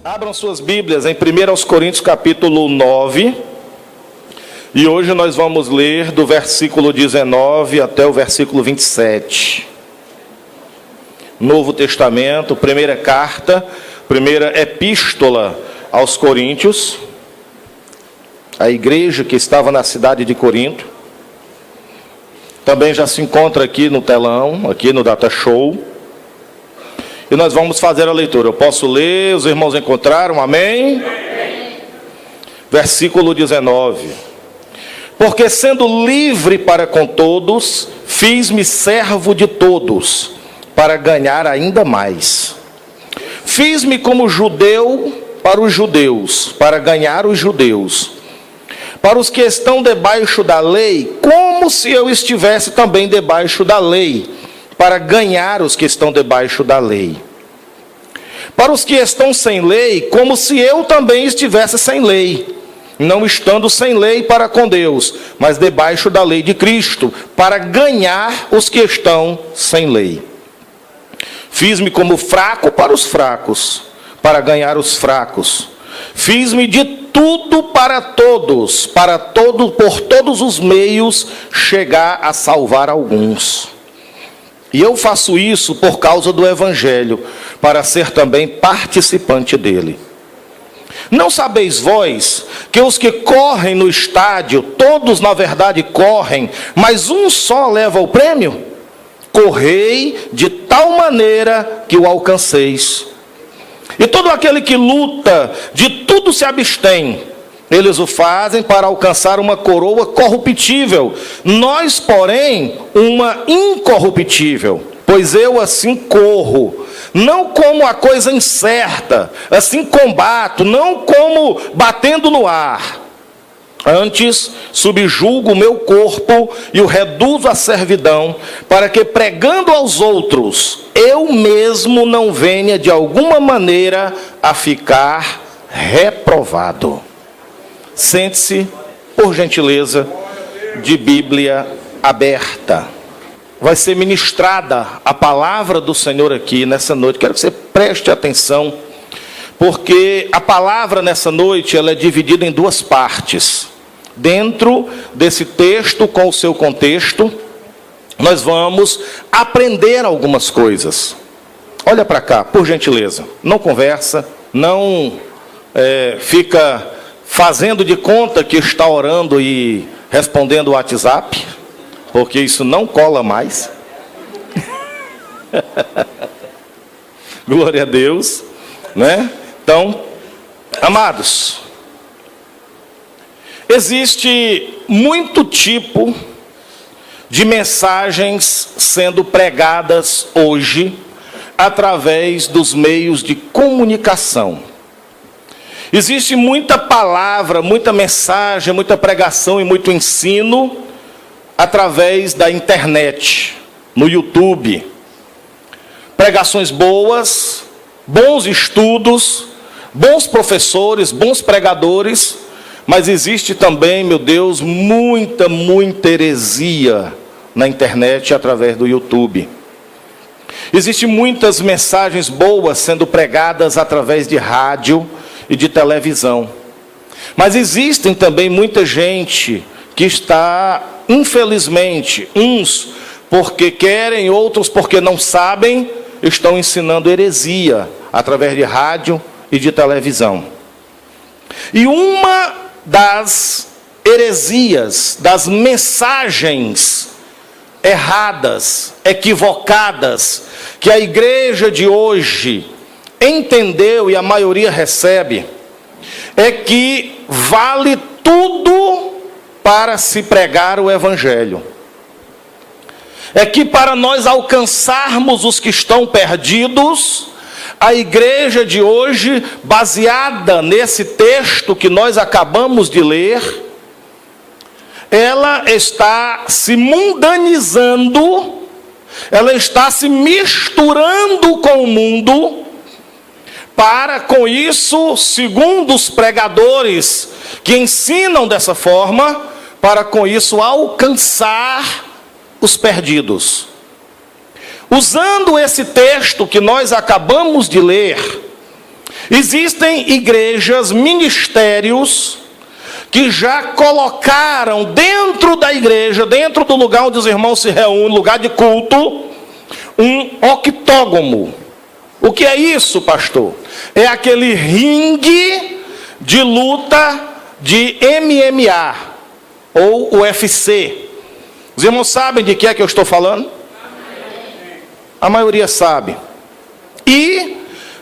Abram suas Bíblias em 1 Coríntios capítulo 9. E hoje nós vamos ler do versículo 19 até o versículo 27. Novo Testamento, primeira carta, primeira epístola aos Coríntios. A igreja que estava na cidade de Corinto. Também já se encontra aqui no telão, aqui no Data Show. E nós vamos fazer a leitura. Eu posso ler, os irmãos encontraram, amém? Amém. Versículo 19. Porque sendo livre para com todos, fiz-me servo de todos, para ganhar ainda mais. Fiz-me como judeu para os judeus, para ganhar os judeus. Para os que estão debaixo da lei, como se eu estivesse também debaixo da lei, para ganhar os que estão debaixo da lei. Para os que estão sem lei, como se eu também estivesse sem lei, não estando sem lei para com Deus, mas debaixo da lei de Cristo, para ganhar os que estão sem lei. Fiz-me como fraco para os fracos, para ganhar os fracos. Fiz-me de tudo para todos, por todos os meios, chegar a salvar alguns. E eu faço isso por causa do Evangelho, para ser também participante dele. Não sabeis vós que os que correm no estádio, todos na verdade correm, mas um só leva o prêmio? Correi de tal maneira que o alcanceis. E todo aquele que luta, de tudo se abstém. Eles o fazem para alcançar uma coroa corruptível. Nós, porém, uma incorruptível. Pois eu assim corro, não como a coisa incerta, assim combato, não como batendo no ar. Antes, subjugo o meu corpo e o reduzo à servidão, para que, pregando aos outros, eu mesmo não venha de alguma maneira a ficar reprovado. Sente-se, por gentileza, de Bíblia aberta. Vai ser ministrada a palavra do Senhor aqui nessa noite. Quero que você preste atenção, porque a palavra nessa noite ela é dividida em duas partes. Dentro desse texto, com o seu contexto, nós vamos aprender algumas coisas. Olha para cá, por gentileza. Não conversa, não fica fazendo de conta que está orando e respondendo o WhatsApp, porque isso não cola mais. Glória a Deus, né? Então, amados, existe muito tipo de mensagens sendo pregadas hoje através dos meios de comunicação. Existe muita palavra, muita mensagem, muita pregação e muito ensino através da internet, no YouTube. Pregações boas, bons estudos, bons professores, bons pregadores, mas existe também, meu Deus, muita heresia na internet através do YouTube. Existem muitas mensagens boas sendo pregadas através de rádio e de televisão. Mas existem também muita gente que está, infelizmente, uns porque querem, outros porque não sabem, estão ensinando heresia através de rádio e de televisão. E uma das heresias, das mensagens erradas, equivocadas, que a igreja de hoje entendeu e a maioria recebe, é que vale tudo para se pregar o Evangelho. É que para nós alcançarmos os que estão perdidos, a igreja de hoje, baseada nesse texto que nós acabamos de ler, ela está se mundanizando, ela está se misturando com o mundo, para com isso, segundo os pregadores que ensinam dessa forma, para com isso alcançar os perdidos. Usando esse texto que nós acabamos de ler, Existem igrejas, ministérios, que já colocaram dentro da igreja, dentro do lugar onde os irmãos se reúnem, lugar de culto, um octógono. O que é isso, pastor? É aquele ringue de luta de MMA, ou UFC. Os irmãos sabem de que é que eu estou falando? A maioria sabe. E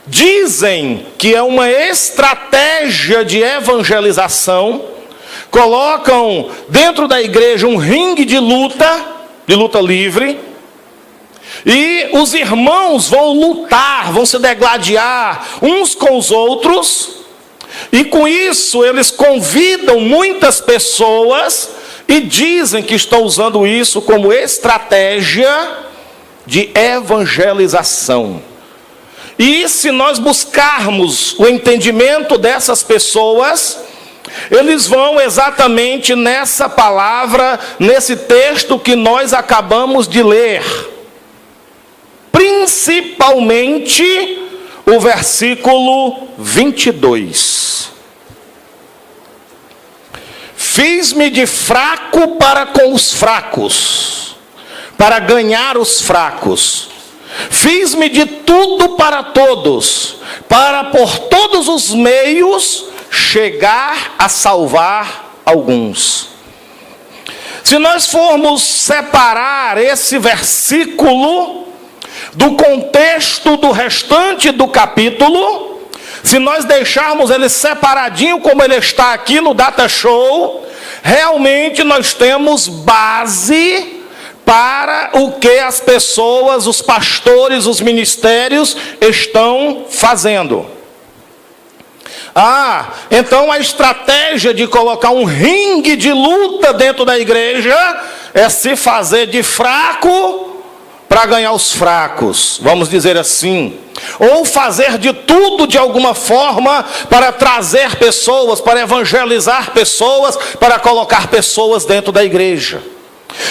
dizem que é uma estratégia de evangelização. Colocam dentro da igreja um ringue de luta livre, e os irmãos vão lutar, vão se degladiar uns com os outros, e com isso eles convidam muitas pessoas e dizem que estão usando isso como estratégia de evangelização. E se nós buscarmos o entendimento dessas pessoas, eles vão exatamente nessa palavra, nesse texto que nós acabamos de ler. Principalmente o versículo 22. Fiz-me de fraco para com os fracos, para ganhar os fracos. Fiz-me de tudo para todos, para por todos os meios chegar a salvar alguns. Se nós formos separar esse versículo do contexto do restante do capítulo, se nós deixarmos ele separadinho como ele está aqui no Data Show, realmente nós temos base para o que as pessoas, os pastores, os ministérios estão fazendo. Então a estratégia de colocar um ringue de luta dentro da igreja é se fazer de fraco para ganhar os fracos, vamos dizer assim. Ou fazer de tudo de alguma forma para trazer pessoas, para evangelizar pessoas, para colocar pessoas dentro da igreja.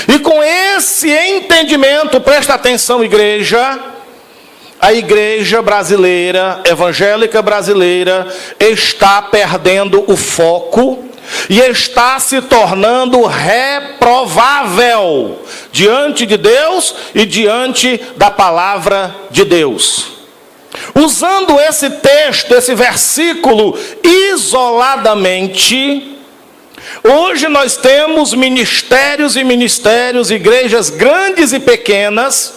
E com esse entendimento, presta atenção, igreja, a igreja brasileira, evangélica brasileira, está perdendo o foco e está se tornando reprovável diante de Deus e diante da palavra de Deus. Usando esse texto, esse versículo isoladamente, hoje nós temos ministérios e ministérios, igrejas grandes e pequenas,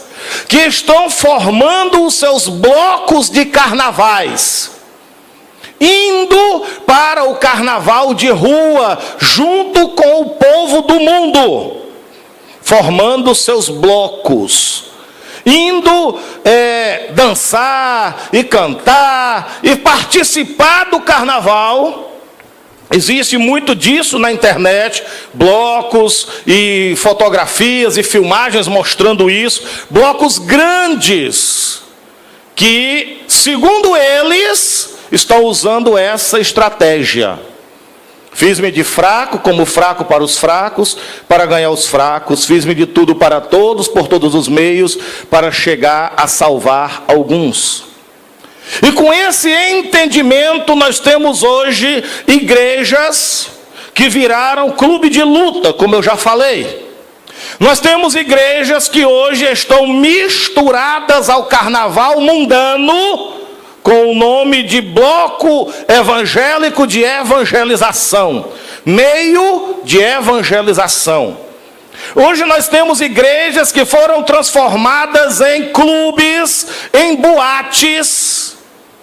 que estão formando os seus blocos de carnavais, indo para o carnaval de rua, junto com o povo do mundo, formando os seus blocos, indo dançar e cantar e participar do carnaval. Existe muito disso na internet, blocos e fotografias e filmagens mostrando isso, blocos grandes, que, segundo eles, estão usando essa estratégia. Fiz-me de fraco, como fraco para os fracos, para ganhar os fracos. Fiz-me de tudo para todos, por todos os meios, para chegar a salvar alguns. E com esse entendimento, nós temos hoje igrejas que viraram clube de luta, como eu já falei. Nós temos igrejas que hoje estão misturadas ao carnaval mundano, com o nome de bloco evangélico de evangelização, meio de evangelização. Hoje nós temos igrejas que foram transformadas em clubes, em boates.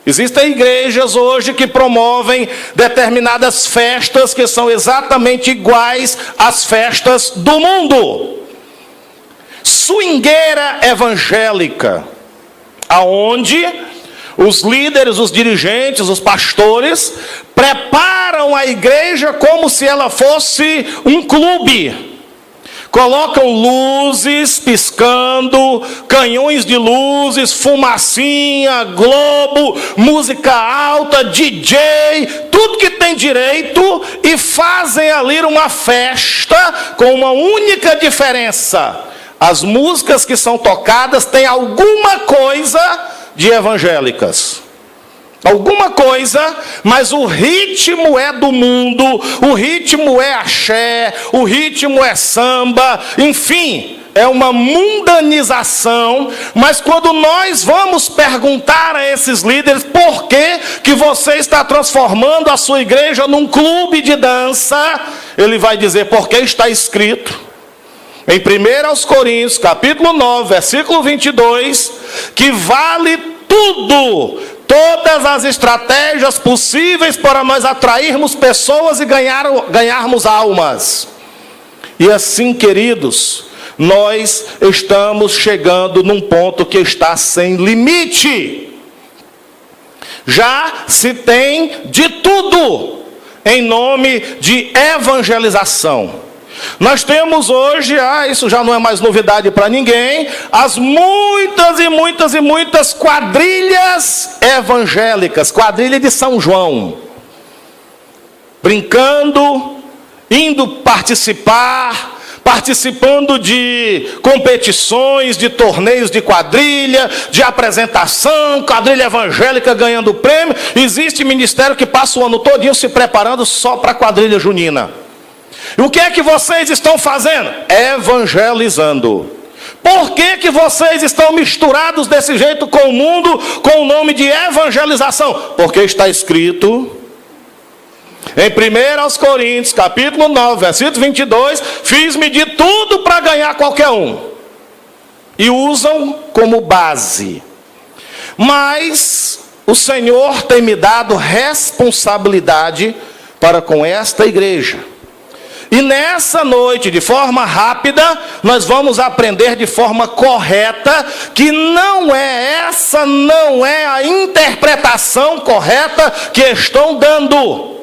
Existem igrejas hoje que promovem determinadas festas que são exatamente iguais às festas do mundo. Swingueira evangélica, aonde os líderes, os dirigentes, os pastores preparam a igreja como se ela fosse um clube. Colocam luzes piscando, canhões de luzes, fumacinha, globo, música alta, DJ, tudo que tem direito, e fazem ali uma festa com uma única diferença: as músicas que são tocadas têm alguma coisa de evangélicas. alguma coisa, mas o ritmo é do mundo, o ritmo é axé, o ritmo é samba, enfim, é uma mundanização. Mas quando nós vamos perguntar a esses líderes por que você está transformando a sua igreja num clube de dança, ele vai dizer: porque está escrito em 1 Coríntios, capítulo 9, versículo 22, que vale tudo, todas as estratégias possíveis para nós atrairmos pessoas e ganharmos almas. E assim, queridos, nós estamos chegando num ponto que está sem limite. Já se tem de tudo em nome de evangelização. Nós temos hoje, isso já não é mais novidade para ninguém, as muitas quadrilhas evangélicas, quadrilha de São João, brincando, indo participando de competições, de torneios de quadrilha, de apresentação, quadrilha evangélica ganhando prêmio. Existe ministério que passa o ano todinho se preparando só para a quadrilha junina. E o que é que vocês estão fazendo? Evangelizando. Por que vocês estão misturados desse jeito com o mundo, com o nome de evangelização? Porque está escrito em 1 Coríntios, capítulo 9, versículo 22, fiz-me de tudo para ganhar qualquer um. E usam como base. Mas o Senhor tem me dado responsabilidade para com esta igreja. E nessa noite, de forma rápida, nós vamos aprender de forma correta que essa não é a interpretação correta que estão dando.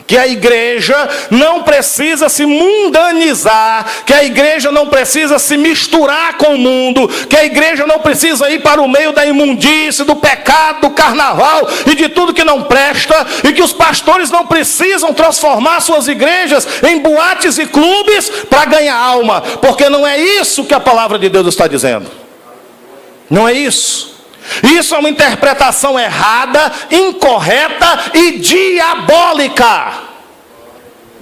Que a igreja não precisa se mundanizar, que a igreja não precisa se misturar com o mundo, que a igreja não precisa ir para o meio da imundície, do pecado, do carnaval e de tudo que não presta, e que os pastores não precisam transformar suas igrejas em boates e clubes para ganhar alma, porque não é isso que a palavra de Deus está dizendo. Não é isso. Isso é uma interpretação errada, incorreta e diabólica.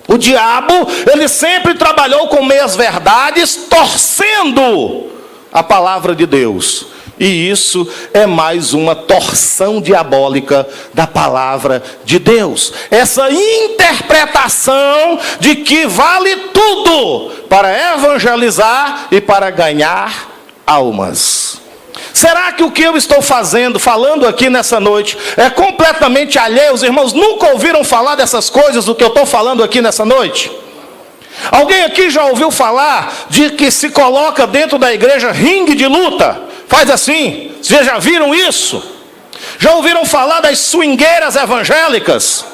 O diabo, ele sempre trabalhou com meias verdades, torcendo a palavra de Deus. E isso é mais uma torção diabólica da palavra de Deus. Essa interpretação de que vale tudo para evangelizar e para ganhar almas. Será que o que eu estou falando aqui nessa noite, é completamente alheio? Os irmãos nunca ouviram falar dessas coisas, do que eu estou falando aqui nessa noite? Alguém aqui já ouviu falar de que se coloca dentro da igreja ringue de luta? Faz assim, vocês já viram isso? Já ouviram falar das swingueiras evangélicas?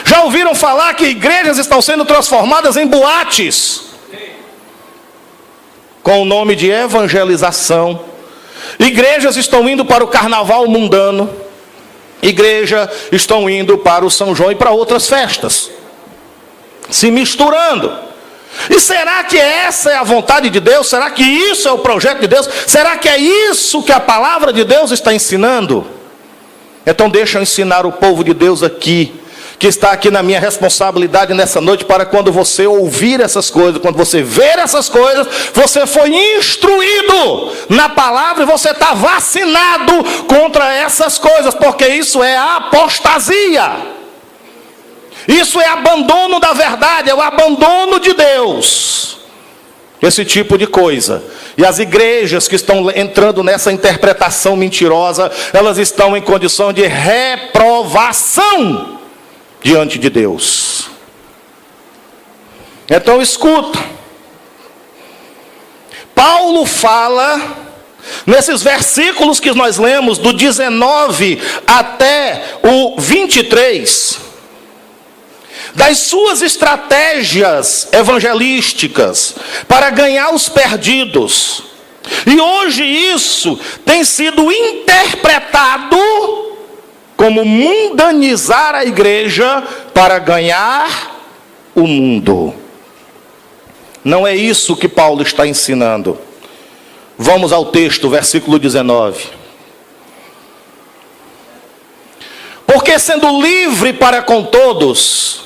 Já ouviram falar que igrejas estão sendo transformadas em boates? Com o nome de evangelização. Igrejas estão indo para o carnaval mundano. Igrejas estão indo para o São João e para outras festas. Se misturando. E será que essa é a vontade de Deus? Será que isso é o projeto de Deus? Será que é isso que a palavra de Deus está ensinando? Então deixa eu ensinar o povo de Deus aqui, que está aqui na minha responsabilidade nessa noite, para quando você ouvir essas coisas, quando você ver essas coisas, você foi instruído na palavra e você está vacinado contra essas coisas, porque isso é apostasia. Isso é abandono da verdade, é o abandono de Deus. Esse tipo de coisa. E as igrejas que estão entrando nessa interpretação mentirosa, elas estão em condição de reprovação diante de Deus. Então escuta. Paulo fala, nesses versículos que nós lemos, do 19 até o 23, das suas estratégias evangelísticas para ganhar os perdidos. E hoje isso tem sido interpretado como mundanizar a igreja para ganhar o mundo. Não é isso que Paulo está ensinando. Vamos ao texto, versículo 19. Porque sendo livre para com todos,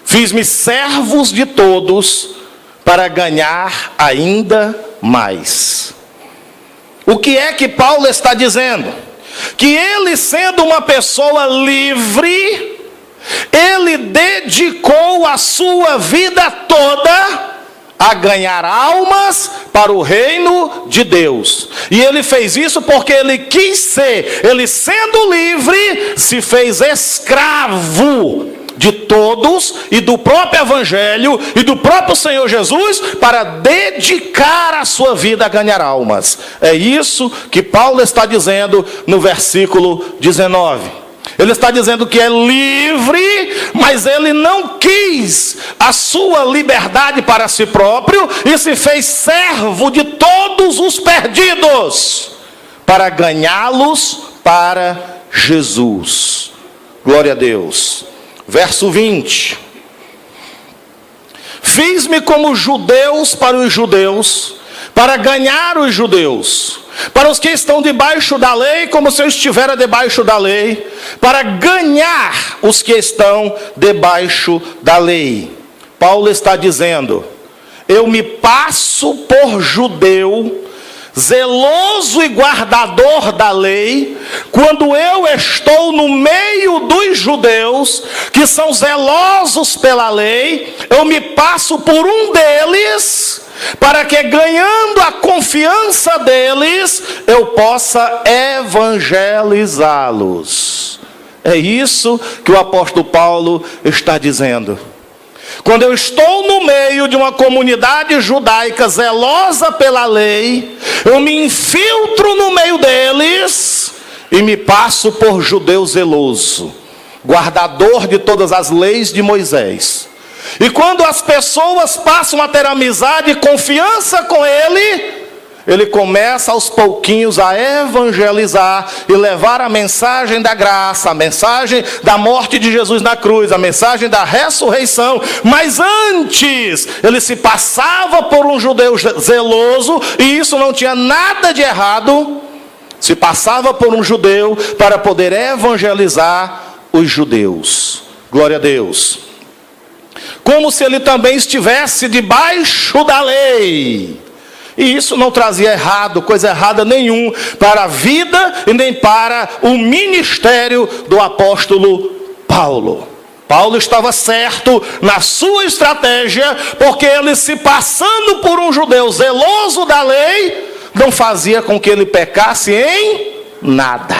fiz-me servos de todos para ganhar ainda mais. O que é que Paulo está dizendo? Que ele, sendo uma pessoa livre, ele dedicou a sua vida toda a ganhar almas para o reino de Deus. E ele fez isso porque ele quis ser. Ele, sendo livre, se fez escravo de todos e do próprio Evangelho e do próprio Senhor Jesus, para dedicar a sua vida a ganhar almas. É isso que Paulo está dizendo no versículo 19. Ele está dizendo que é livre, mas ele não quis a sua liberdade para si próprio e se fez servo de todos os perdidos para ganhá-los para Jesus. Glória a Deus. Verso 20. Fiz-me como judeus para os judeus, para ganhar os judeus. Para os que estão debaixo da lei, como se eu estivera debaixo da lei, para ganhar os que estão debaixo da lei. Paulo está dizendo: eu me passo por judeu, zeloso e guardador da lei, quando eu estou no meio dos judeus, que são zelosos pela lei, eu me passo por um deles, para que, ganhando a confiança deles, eu possa evangelizá-los. É isso que o apóstolo Paulo está dizendo. Quando eu estou no meio de uma comunidade judaica zelosa pela lei, eu me infiltro no meio deles e me passo por judeu zeloso, guardador de todas as leis de Moisés. E quando as pessoas passam a ter amizade e confiança com ele começa aos pouquinhos a evangelizar e levar a mensagem da graça, a mensagem da morte de Jesus na cruz, a mensagem da ressurreição. Mas antes, ele se passava por um judeu zeloso, e isso não tinha nada de errado. Se passava por um judeu para poder evangelizar os judeus. Glória a Deus. Como se ele também estivesse debaixo da lei. E isso não trazia coisa errada nenhuma para a vida e nem para o ministério do apóstolo Paulo. Paulo estava certo na sua estratégia, porque ele, se passando por um judeu zeloso da lei, não fazia com que ele pecasse em nada.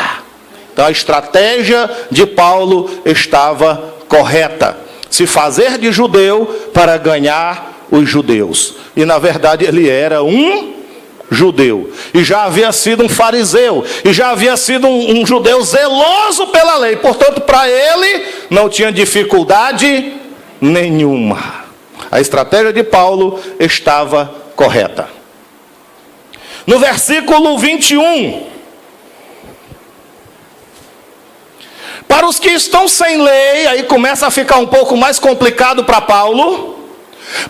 Então a estratégia de Paulo estava correta. Se fazer de judeu para ganhar os judeus. E na verdade ele era um judeu. E já havia sido um fariseu. E já havia sido um judeu zeloso pela lei. Portanto, para ele não tinha dificuldade nenhuma. A estratégia de Paulo estava correta. No versículo 21. Para os que estão sem lei, aí começa a ficar um pouco mais complicado para Paulo,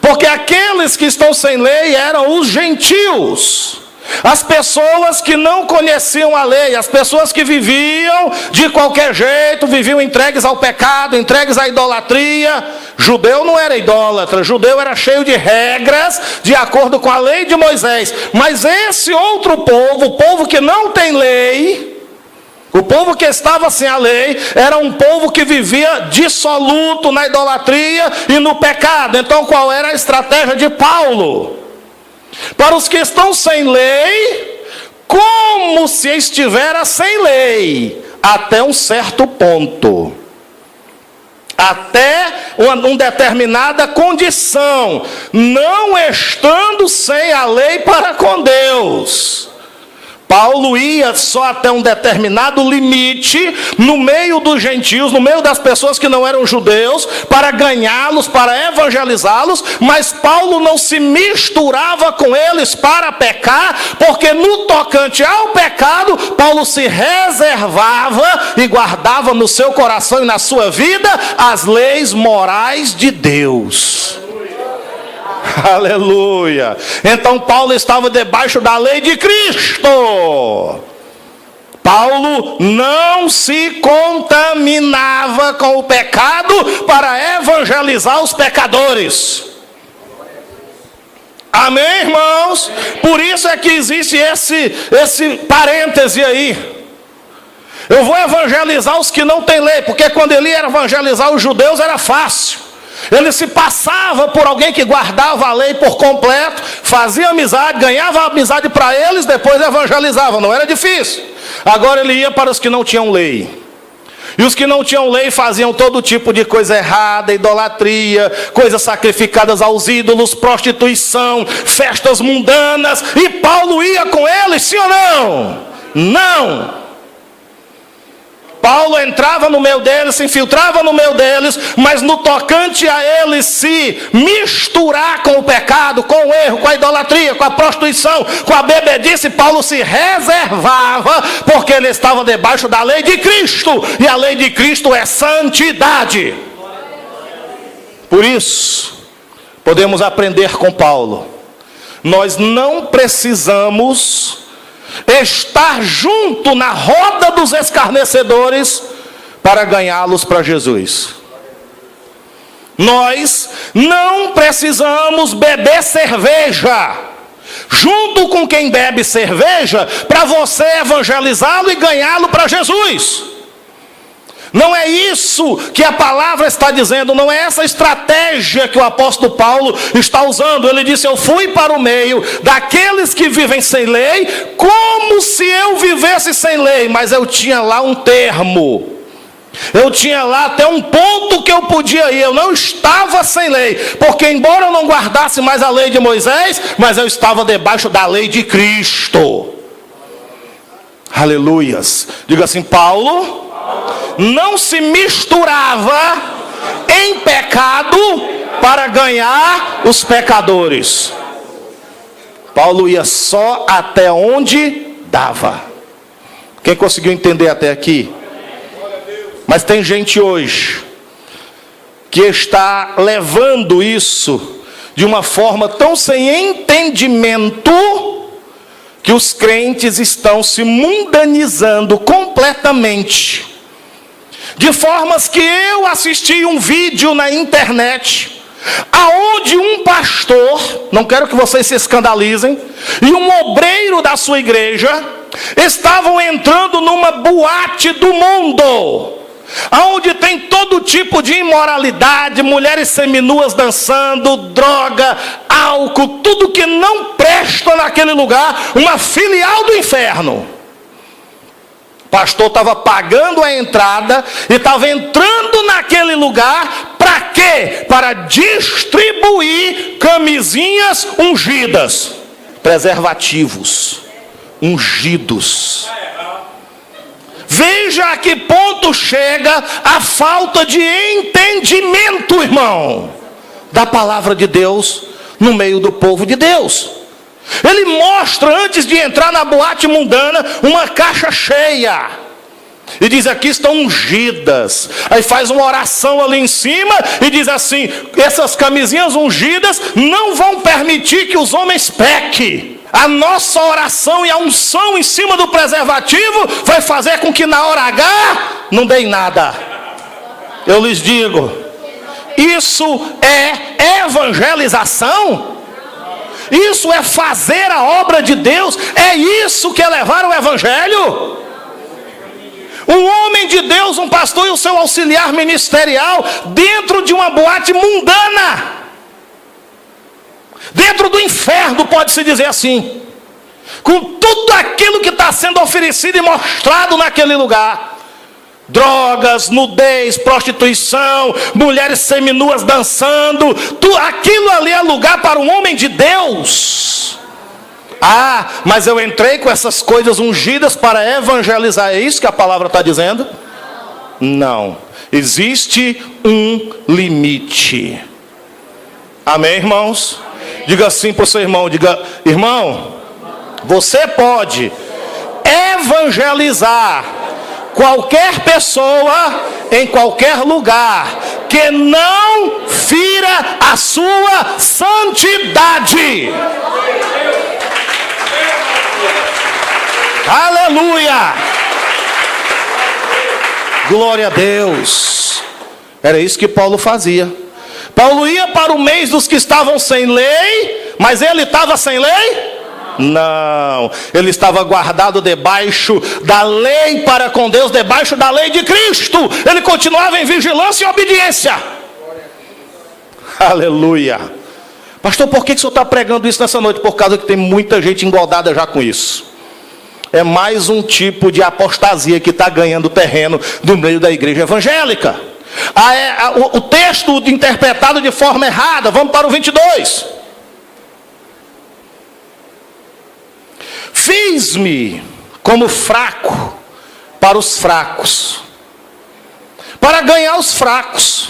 porque aqueles que estão sem lei eram os gentios, as pessoas que não conheciam a lei, as pessoas que viviam de qualquer jeito, viviam entregues ao pecado, entregues à idolatria. Judeu não era idólatra, judeu era cheio de regras, de acordo com a lei de Moisés. Mas esse outro povo, o povo que não tem lei, o povo que estava sem a lei, era um povo que vivia dissoluto na idolatria e no pecado. Então qual era a estratégia de Paulo? Para os que estão sem lei, como se estivera sem lei, até um certo ponto. Até uma determinada condição, não estando sem a lei para com Deus. Paulo ia só até um determinado limite, no meio dos gentios, no meio das pessoas que não eram judeus, para ganhá-los, para evangelizá-los, mas Paulo não se misturava com eles para pecar, porque no tocante ao pecado, Paulo se reservava e guardava no seu coração e na sua vida as leis morais de Deus. Aleluia. Então Paulo estava debaixo da lei de Cristo. Paulo não se contaminava contaminava com o pecado para evangelizar os pecadores. Amém, irmãos? Por isso é que existe esse parêntese aí. Eu vou evangelizar os que não têm lei, porque quando ele ia evangelizar os judeus era fácil. Ele se passava por alguém que guardava a lei por completo, fazia amizade, ganhava amizade para eles, depois evangelizava, não era difícil. Agora ele ia para os que não tinham lei. E os que não tinham lei faziam todo tipo de coisa errada, idolatria, coisas sacrificadas aos ídolos, prostituição, festas mundanas. E Paulo ia com eles, sim ou não? Não! Paulo entrava no meio deles, se infiltrava no meio deles, mas no tocante a eles se misturar com o pecado, com o erro, com a idolatria, com a prostituição, com a bebedice, Paulo se reservava, porque ele estava debaixo da lei de Cristo, e a lei de Cristo é santidade. Por isso, podemos aprender com Paulo, nós não precisamos estar junto na roda dos escarnecedores para ganhá-los para Jesus. Nós não precisamos beber cerveja junto com quem bebe cerveja para você evangelizá-lo e ganhá-lo para Jesus. Não é isso que a palavra está dizendo, não é essa estratégia que o apóstolo Paulo está usando. Ele disse: eu fui para o meio daqueles que vivem sem lei, como se eu vivesse sem lei, mas eu tinha lá um termo. Eu tinha lá até um ponto que eu podia ir, eu não estava sem lei, porque embora eu não guardasse mais a lei de Moisés, mas eu estava debaixo da lei de Cristo. Aleluias. Diga assim: Paulo não se misturava em pecado para ganhar os pecadores. Paulo ia só até onde dava. Quem conseguiu entender até aqui? Mas tem gente hoje que está levando isso de uma forma tão sem entendimento, que os crentes estão se mundanizando completamente. De formas que eu assisti um vídeo na internet, aonde um pastor, não quero que vocês se escandalizem, e um obreiro da sua igreja estavam entrando numa boate do mundo, aonde tem todo tipo de imoralidade, mulheres seminuas dançando, droga, álcool, tudo que não presta naquele lugar, uma filial do inferno. O pastor estava pagando a entrada e estava entrando naquele lugar para quê? Para distribuir camisinhas ungidas, preservativos ungidos. Veja a que ponto chega a falta de entendimento, irmão, da palavra de Deus no meio do povo de Deus. Ele mostra, antes de entrar na boate mundana, uma caixa cheia e diz: aqui estão ungidas. Aí faz uma oração ali em cima e diz assim: essas camisinhas ungidas não vão permitir que os homens pequem. A nossa oração e a unção em cima do preservativo vai fazer com que na hora H não dê em nada. Eu lhes digo, isso é evangelização? Isso é fazer a obra de Deus? É isso que é levar o evangelho? Um homem de Deus, um pastor e o seu auxiliar ministerial dentro de uma boate mundana, dentro do inferno, pode-se dizer assim, com tudo aquilo que está sendo oferecido e mostrado naquele lugar. Drogas, nudez, prostituição, mulheres seminuas dançando, aquilo ali é lugar para um homem de Deus. Ah, mas eu entrei com essas coisas ungidas para evangelizar. É isso que a palavra está dizendo? Não. Existe um limite. Amém, irmãos? Diga assim para o seu irmão, diga: irmão, você pode evangelizar qualquer pessoa em qualquer lugar que não fira a sua santidade. Aleluia! Glória a Deus. Era isso que Paulo fazia. Paulo ia para o mês dos que estavam sem lei, mas ele estava sem lei? Não, ele estava guardado debaixo da lei para com Deus, debaixo da lei de Cristo. Ele continuava em vigilância e obediência. Aleluia. Pastor, por que o senhor está pregando isso nessa noite? Por causa que tem muita gente engodada já com isso. É mais um tipo de apostasia que está ganhando terreno no meio da igreja evangélica. O texto interpretado de forma errada. Vamos para o 22. Fiz-me como fraco para os fracos, para ganhar os fracos.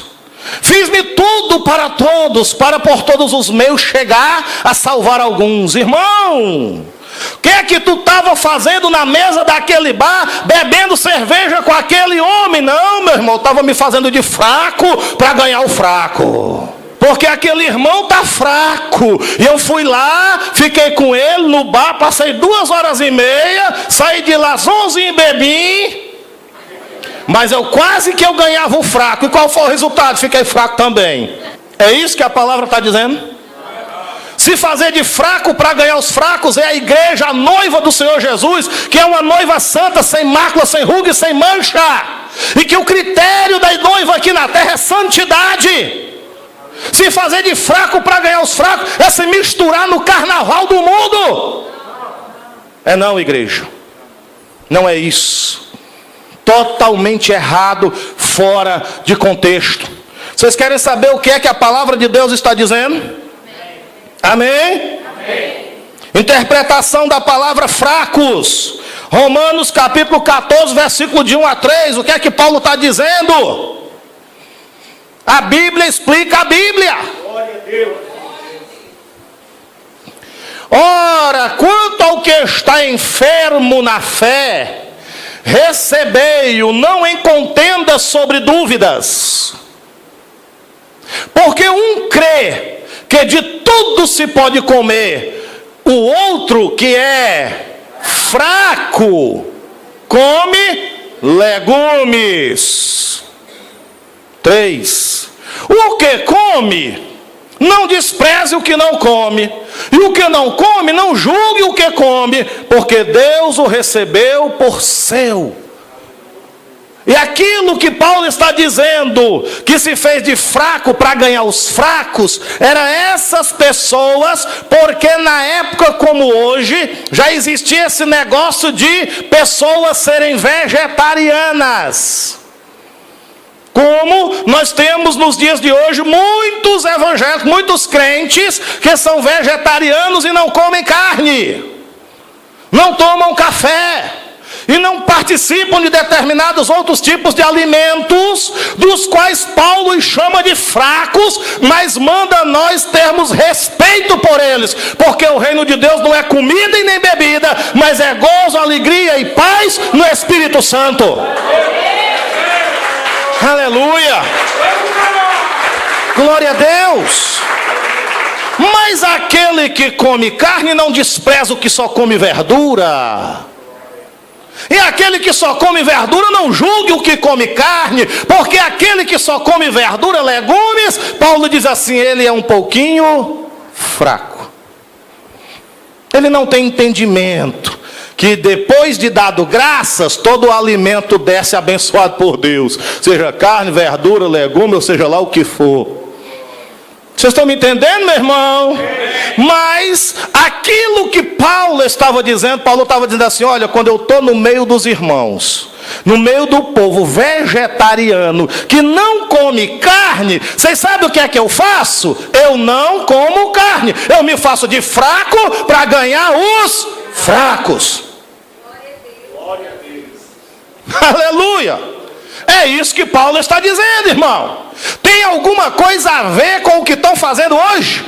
Fiz-me tudo para todos, para por todos os meus chegar a salvar alguns. Irmão, o que é que tu estava fazendo na mesa daquele bar, bebendo cerveja com aquele homem? Não, meu irmão, estava me fazendo de fraco para ganhar o fraco. Porque aquele irmão está fraco. E eu fui lá, fiquei com ele no bar, passei 2h30, saí de lá às 11 e bebi. Mas quase que eu ganhava o fraco. E qual foi o resultado? Fiquei fraco também. É isso que a palavra está dizendo? Se fazer de fraco para ganhar os fracos é a igreja, a noiva do Senhor Jesus, que é uma noiva santa, sem mácula, sem ruga e sem mancha. E que o critério da noiva aqui na terra é santidade. Se fazer de fraco para ganhar os fracos é se misturar no carnaval do mundo. É não, igreja. Não é isso. Totalmente errado, fora de contexto. Vocês querem saber o que é que a palavra de Deus está dizendo? Amém? Amém. Interpretação da palavra fracos. Romanos capítulo 14, versículo de 1 a 3. O que é que Paulo está dizendo? A Bíblia explica a Bíblia. Glória a Deus. Ora, quanto ao que está enfermo na fé, recebei-o, não em contenda sobre dúvidas. Porque um crê que de tudo se pode comer, o outro que é fraco come legumes. 3. O que come, não despreze o que não come, e o que não come, não julgue o que come, porque Deus o recebeu por seu. E aquilo que Paulo está dizendo, que se fez de fraco para ganhar os fracos, era essas pessoas, porque na época como hoje, já existia esse negócio de pessoas serem vegetarianas. Como nós temos nos dias de hoje muitos evangélicos, muitos crentes que são vegetarianos e não comem carne, não tomam café e não participam de determinados outros tipos de alimentos, dos quais Paulo chama de fracos, mas manda nós termos respeito por eles, porque o reino de Deus não é comida e nem bebida, mas é gozo, alegria e paz no Espírito Santo. Aleluia, glória a Deus. Mas aquele que come carne não despreza o que só come verdura, e aquele que só come verdura não julgue o que come carne, porque aquele que só come verdura, legumes, Paulo diz assim, ele é um pouquinho fraco, ele não tem entendimento que depois de dado graças, todo o alimento desce abençoado por Deus, seja carne, verdura, legume, ou seja lá o que for. Vocês estão me entendendo, meu irmão? Mas aquilo que Paulo estava dizendo assim, olha, quando eu estou no meio dos irmãos, no meio do povo vegetariano, que não come carne, vocês sabem o que é que eu faço? Eu não como carne, eu me faço de fraco para ganhar os fracos. Glória a Deus. Aleluia. É isso que Paulo está dizendo, irmão. Tem alguma coisa a ver com o que estão fazendo hoje?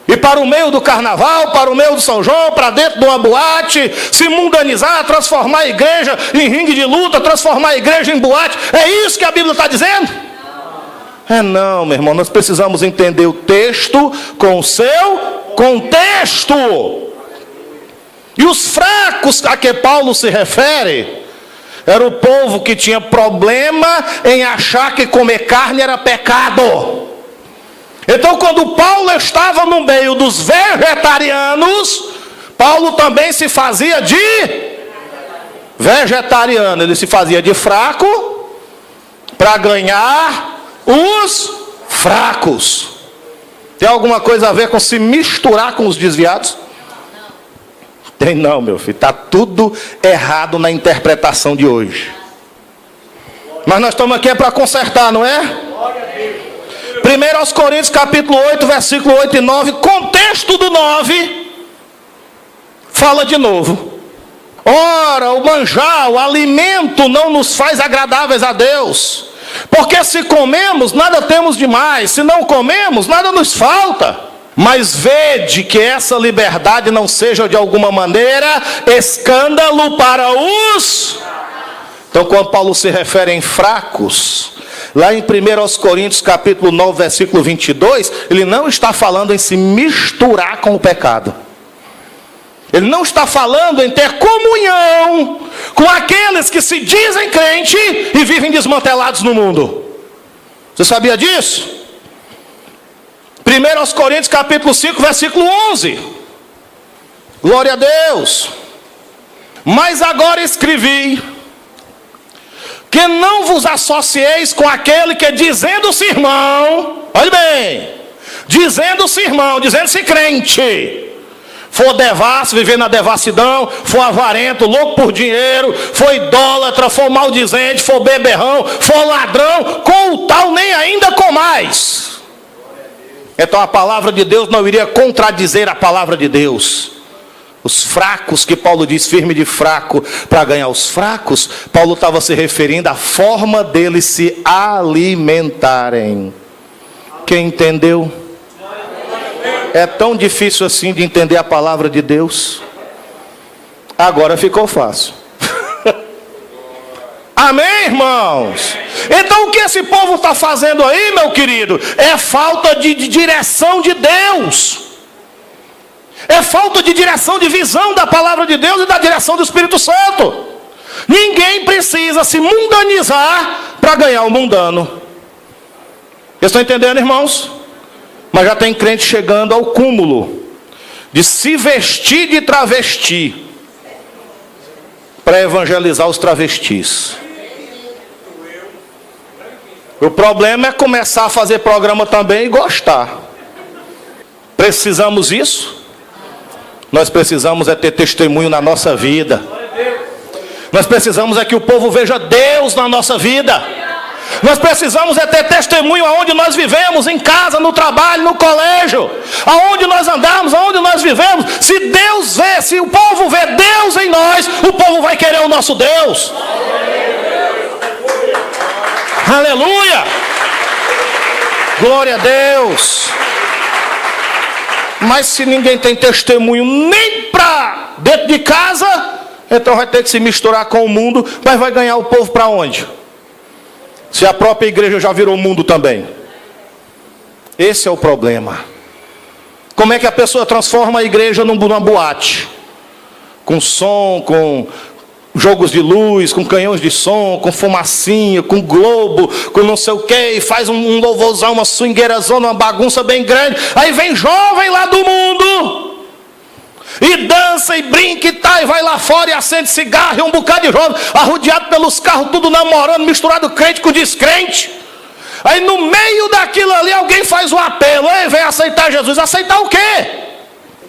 E para o meio do carnaval, para o meio do São João, para dentro de uma boate, se mundanizar, transformar a igreja em ringue de luta, transformar a igreja em boate, é isso que a Bíblia está dizendo? Não, meu irmão, nós precisamos entender o texto com o seu contexto. E os fracos a que Paulo se refere Era o povo que tinha problema em achar que comer carne era pecado. Então, quando Paulo estava no meio dos vegetarianos, Paulo também se fazia de vegetariano. Ele se fazia de fraco para ganhar os fracos. Tem alguma coisa a ver com se misturar com os desviados? Tem não, meu filho. Está tudo errado na interpretação de hoje. Mas nós estamos aqui para consertar, não é? 1 Coríntios capítulo 8, versículo 8 e 9. Contexto do 9. Fala de novo. Ora, o manjar, o alimento não nos faz agradáveis a Deus. Porque se comemos, nada temos demais. Se não comemos, nada nos falta. Mas vede que essa liberdade não seja de alguma maneira escândalo para os... Então, quando Paulo se refere em fracos, lá em 1 Coríntios capítulo 9, versículo 22, ele não está falando em se misturar com o pecado. Ele não está falando em ter comunhão com aqueles que se dizem crente e vivem desmantelados no mundo. Você sabia disso? 1 Coríntios capítulo 5, versículo 11. Glória a Deus. Mas agora escrevi que não vos associeis com aquele que dizendo-se irmão, olhe bem, dizendo-se irmão, dizendo-se crente, for devasso, viver na devassidão, for avarento, louco por dinheiro, for idólatra, for maldizente, for beberrão, for ladrão, com o tal nem ainda com mais. Então a palavra de Deus não iria contradizer a palavra de Deus. Os fracos, que Paulo diz firme de fraco para ganhar os fracos, Paulo estava se referindo à forma deles se alimentarem. Quem entendeu? É tão difícil assim de entender a palavra de Deus. Agora ficou fácil. Amém, irmãos? Então o que esse povo está fazendo aí, meu querido, é falta de direção de Deus. É falta de direção, de visão da palavra de Deus e da direção do Espírito Santo. Ninguém precisa se mundanizar para ganhar o mundano. Vocês estão entendendo, irmãos? Mas já tem crente chegando ao cúmulo de se vestir de travesti para evangelizar os travestis. O problema é começar a fazer programa também e gostar. Precisamos isso? Nós precisamos é ter testemunho na nossa vida. Nós precisamos é que o povo veja Deus na nossa vida. Nós precisamos é ter testemunho aonde nós vivemos, em casa, no trabalho, no colégio, aonde nós andamos, aonde nós vivemos. Se Deus vê, se o povo vê Deus em nós, o povo vai querer o nosso Deus. Aleluia! Glória a Deus! Mas se ninguém tem testemunho nem para dentro de casa, então vai ter que se misturar com o mundo. Mas vai ganhar o povo para onde? Se a própria igreja já virou mundo também. Esse é o problema. Como é que a pessoa transforma a igreja numa boate? Com som, com jogos de luz, com canhões de som, com fumacinha, com globo, com não sei o que, e faz um louvorzão, uma swingueirazona, uma bagunça bem grande. Aí vem jovem lá do mundo e dança e brinca e tá, e vai lá fora e acende cigarro, e um bocado de jovem arrodeado pelos carros, tudo namorando, misturado crente com descrente. Aí no meio daquilo ali alguém faz um apelo: ei, vem aceitar Jesus. Aceitar o quê?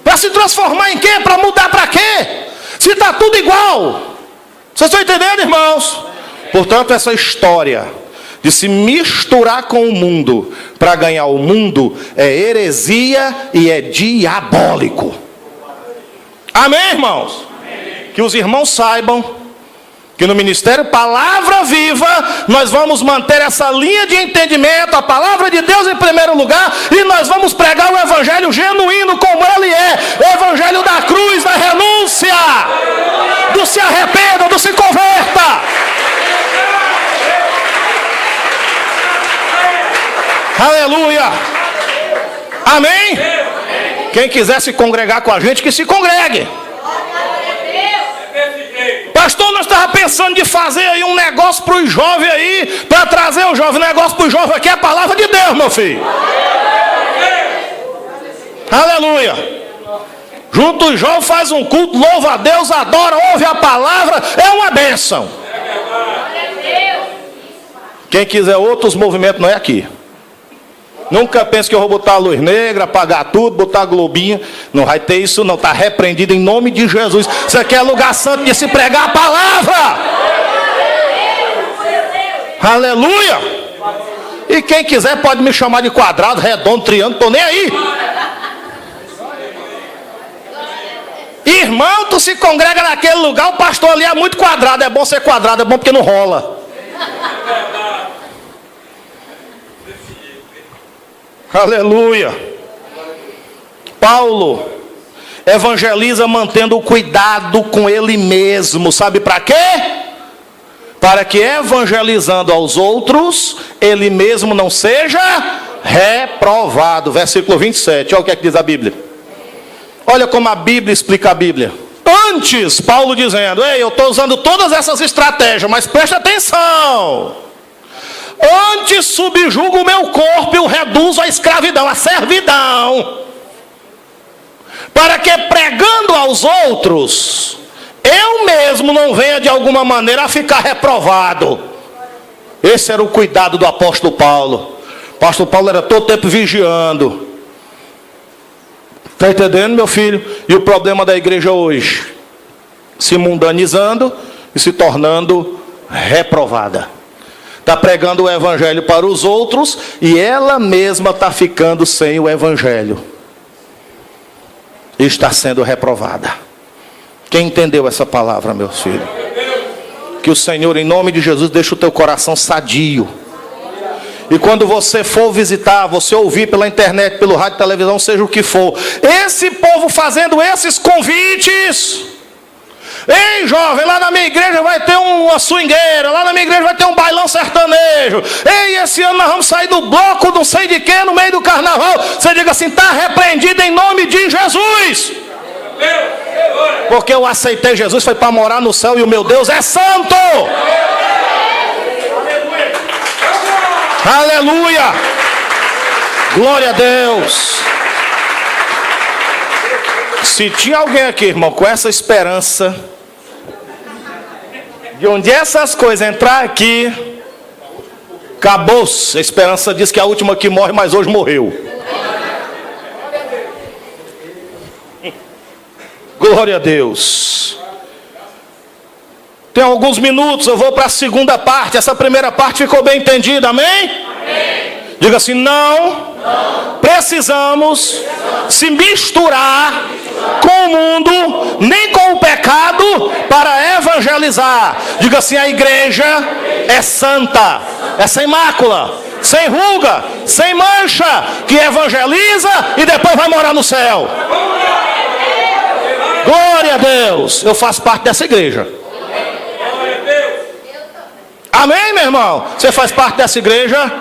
Para se transformar em quê? Para mudar para quê? Se está tudo igual. Vocês estão entendendo, irmãos? Portanto, essa história de se misturar com o mundo para ganhar o mundo é heresia e é diabólico. Amém, irmãos? Amém. Que os irmãos saibam que no Ministério Palavra Viva nós vamos manter essa linha de entendimento, a palavra de Deus em primeiro lugar, e nós vamos pregar o evangelho genuíno como ele é, o evangelho da cruz, da renúncia, do se arrependa, do se converta. Aleluia. Amém? Quem quiser se congregar com a gente, que se congregue. Pastor, nós estávamos pensando de fazer aí um negócio para os jovens aí, para trazer o jovem. O negócio para os jovens aqui é a palavra de Deus, meu filho. Aleluia. Junto os jovens, faz um culto, louva a Deus, adora, ouve a palavra, é uma bênção. Quem quiser outros movimentos não é aqui. Nunca pense que eu vou botar a luz negra, apagar tudo, botar a globinha. Não vai ter isso não, está repreendido em nome de Jesus. Isso aqui é lugar santo de se pregar a palavra. Aleluia. E quem quiser pode me chamar de quadrado, redondo, triângulo, estou nem aí. Irmão, tu se congrega naquele lugar, o pastor ali é muito quadrado. É bom ser quadrado, é bom porque não rola. Aleluia. Paulo evangeliza mantendo o cuidado com ele mesmo. Sabe para quê? Para que evangelizando aos outros, ele mesmo não seja reprovado. Versículo 27, olha o que é que diz a Bíblia. Olha como a Bíblia explica a Bíblia. Antes, Paulo dizendo, ei, eu estou usando todas essas estratégias, mas preste atenção. Antes subjugo o meu corpo e o reduzo à escravidão, à servidão. Para que pregando aos outros, eu mesmo não venha de alguma maneira a ficar reprovado. Esse era o cuidado do apóstolo Paulo. O apóstolo Paulo era todo tempo vigiando. Está entendendo, meu filho? E o problema da igreja hoje? Se mundanizando e se tornando reprovada. Está pregando o evangelho para os outros e ela mesma está ficando sem o evangelho. E está sendo reprovada. Quem entendeu essa palavra, meus filhos? Que o Senhor, em nome de Jesus, deixe o teu coração sadio. E quando você for visitar, você ouvir pela internet, pelo rádio, televisão, seja o que for, esse povo fazendo esses convites. Ei, jovem, lá na minha igreja vai ter uma swingueira, lá na minha igreja vai ter um bailão sertanejo. Ei, esse ano nós vamos sair do bloco, não sei de quê, no meio do carnaval. Você diga assim, está repreendido em nome de Jesus. Porque eu aceitei Jesus, foi para morar no céu e o meu Deus é santo. Aleluia. Glória a Deus. Se tinha alguém aqui, irmão, com essa esperança de onde essas coisas entrar aqui, acabou-se. A esperança diz que é a última que morre, mas hoje morreu. Glória a Deus. Tem alguns minutos, eu vou para a segunda parte. Essa primeira parte ficou bem entendida, amém? Amém. Diga assim, não precisamos se misturar com o mundo, nem com o pecado, para evangelizar. Diga assim, a igreja é santa, é sem mácula, sem ruga, sem mancha, que evangeliza e depois vai morar no céu. Glória a Deus. Eu faço parte dessa igreja. Amém, meu irmão? Você faz parte dessa igreja?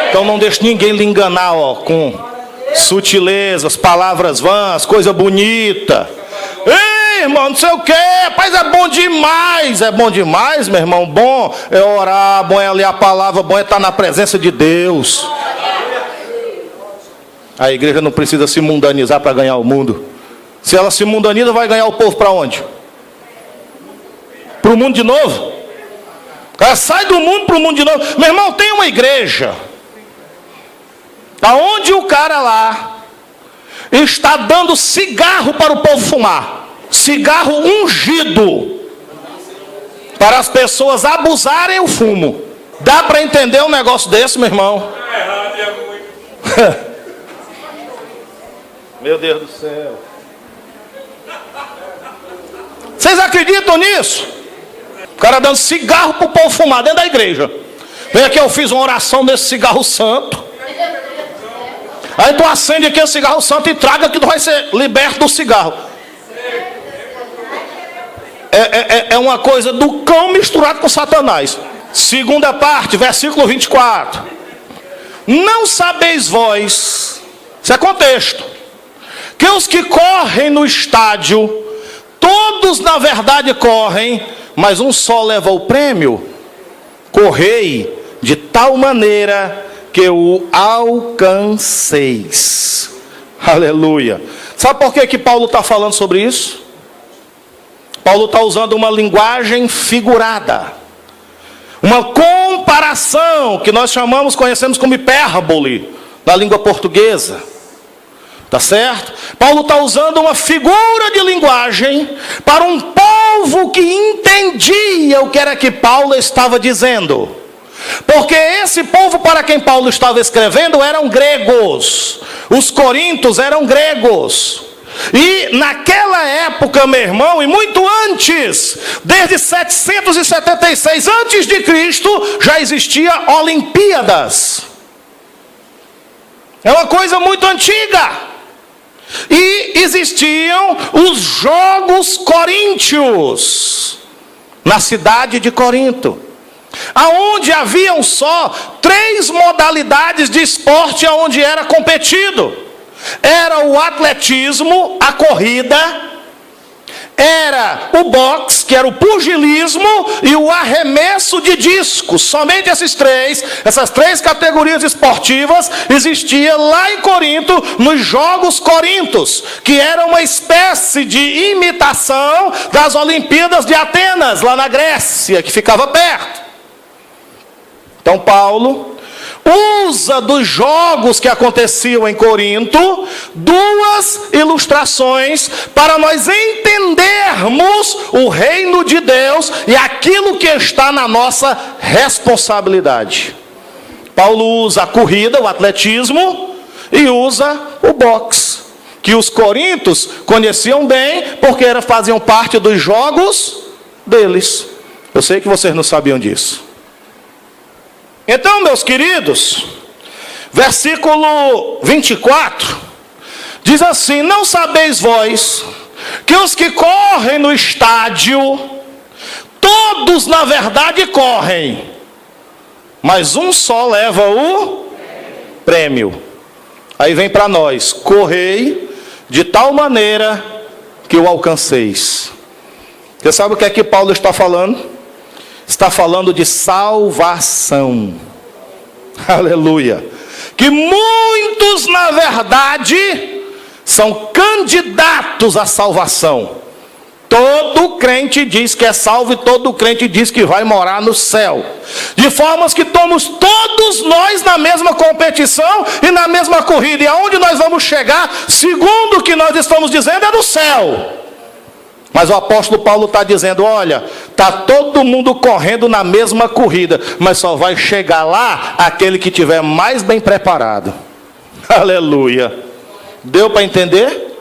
Então não deixe ninguém lhe enganar, ó, com sutilezas, palavras vãs, coisa bonita. Ei, irmão, não sei o que, rapaz, é bom demais. É bom demais, meu irmão. Bom é orar, bom é ler a palavra, bom é estar na presença de Deus. A igreja não precisa se mundanizar para ganhar o mundo. Se ela se mundaniza, vai ganhar o povo para onde? Para o mundo de novo? Ela sai do mundo para o mundo de novo. Meu irmão, tem uma igreja aonde o cara lá está dando cigarro para o povo fumar. Cigarro ungido. Para as pessoas abusarem o fumo. Dá para entender um negócio desse, meu irmão? Meu Deus do céu. Vocês acreditam nisso? O cara dando cigarro para o povo fumar dentro da igreja. Vem aqui, eu fiz uma oração nesse cigarro santo. Aí tu acende aqui o cigarro santo e traga que tu vai ser liberto do cigarro. É uma coisa do cão misturado com Satanás. Segunda parte, versículo 24. Não sabeis vós, isso é contexto, que os que correm no estádio, todos na verdade correm, mas um só leva o prêmio. Correi de tal maneira que o alcanceis. Aleluia. Sabe por que Paulo está falando sobre isso? Paulo está usando uma linguagem figurada, uma comparação que nós conhecemos como hipérbole na língua portuguesa. Tá certo? Paulo está usando uma figura de linguagem para um povo que entendia o que era que Paulo estava dizendo. Porque esse povo para quem Paulo estava escrevendo eram gregos. Os coríntios eram gregos. E naquela época, meu irmão, e muito antes, desde 776 antes de Cristo, já existia Olimpíadas. É uma coisa muito antiga. E existiam os Jogos Coríntios na cidade de Corinto, aonde haviam só 3 modalidades de esporte aonde era competido. Era o atletismo, a corrida, era o boxe, que era o pugilismo, e o arremesso de disco. Somente essas três categorias esportivas existiam lá em Corinto, nos Jogos Coríntios, que era uma espécie de imitação das Olimpíadas de Atenas, lá na Grécia, que ficava perto. Então Paulo usa dos jogos que aconteciam em Corinto 2 ilustrações para nós entendermos o reino de Deus e aquilo que está na nossa responsabilidade. Paulo usa a corrida, o atletismo, e usa o boxe, que os coríntios conheciam bem porque faziam parte dos jogos deles. Eu sei que vocês não sabiam disso. Então, meus queridos, versículo 24, diz assim: não sabeis vós que os que correm no estádio, todos na verdade correm, mas um só leva o prêmio. Aí vem para nós: correi de tal maneira que o alcanceis. Você sabe o que é que Paulo está falando? Está falando de salvação. Aleluia. Que muitos, na verdade, são candidatos à salvação. Todo crente diz que é salvo e todo crente diz que vai morar no céu. De formas que estamos todos nós na mesma competição e na mesma corrida. E aonde nós vamos chegar, segundo o que nós estamos dizendo, é no céu. Mas o apóstolo Paulo está dizendo: olha, está todo mundo correndo na mesma corrida, mas só vai chegar lá aquele que estiver mais bem preparado. Aleluia. Deu para entender?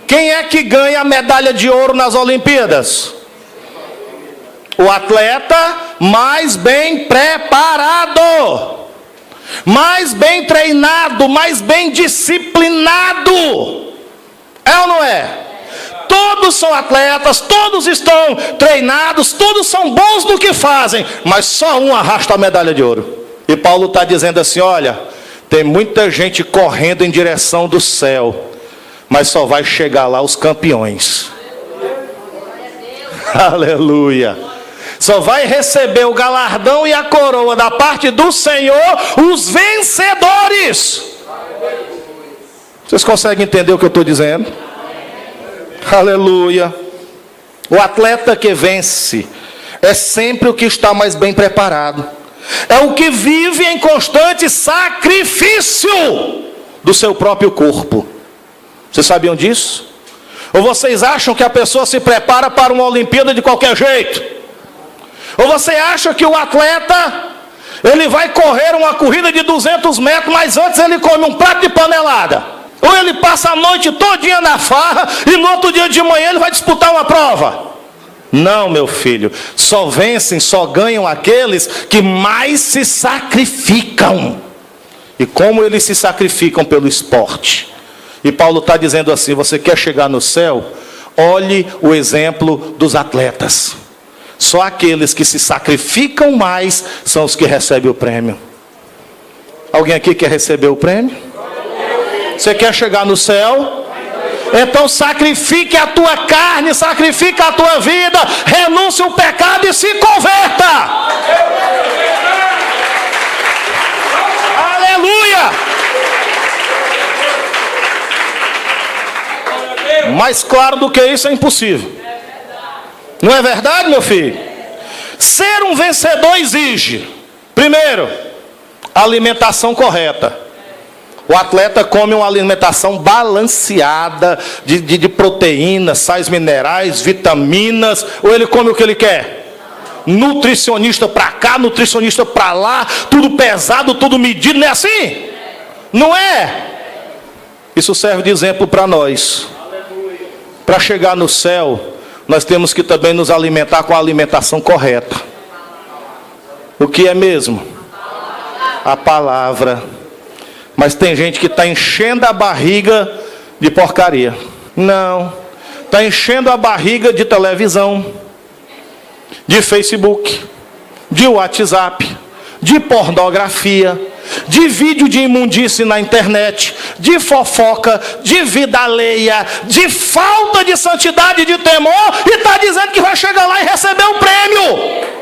Quem é que ganha a medalha de ouro nas Olimpíadas? O atleta mais bem preparado, mais bem treinado, mais bem disciplinado. É ou não é? Todos são atletas, todos estão treinados, todos são bons no que fazem, mas só um arrasta a medalha de ouro. E Paulo está dizendo assim: olha, tem muita gente correndo em direção do céu, mas só vai chegar lá os campeões. Aleluia. Só vai receber o galardão e a coroa da parte do Senhor os vencedores. Vocês conseguem entender o que eu estou dizendo? Aleluia. O atleta que vence é sempre o que está mais bem preparado. É o que vive em constante sacrifício do seu próprio corpo. Vocês sabiam disso? Ou vocês acham que a pessoa se prepara para uma Olimpíada de qualquer jeito? Ou você acha que o atleta, ele vai correr uma corrida de 200 metros, mas antes ele come um prato de panelada? Ou ele passa a noite todinha na farra e no outro dia de manhã ele vai disputar uma prova? Não, meu filho. Só vencem, só ganham aqueles que mais se sacrificam. E como eles se sacrificam pelo esporte. E Paulo está dizendo assim: você quer chegar no céu? Olhe o exemplo dos atletas. Só aqueles que se sacrificam mais são os que recebem o prêmio. Alguém aqui quer receber o prêmio? Você quer chegar no céu? Então sacrifique a tua carne, sacrifique a tua vida, renuncie o pecado e se converta. Aleluia! Mais claro do que isso é impossível. Não é verdade, meu filho? Ser um vencedor exige, primeiro, alimentação correta. O atleta come uma alimentação balanceada de proteínas, sais minerais, vitaminas, ou ele come o que ele quer? Nutricionista para cá, nutricionista para lá, tudo pesado, tudo medido, não é assim? Não é? Isso serve de exemplo para nós. Para chegar no céu, nós temos que também nos alimentar com a alimentação correta. O que é mesmo? A palavra. Mas tem gente que está enchendo a barriga de porcaria. Não. Está enchendo a barriga de televisão, de Facebook, de WhatsApp, de pornografia, de vídeo de imundície na internet, de fofoca, de vida alheia, de falta de santidade e de temor, e está dizendo que vai chegar lá e receber um prêmio.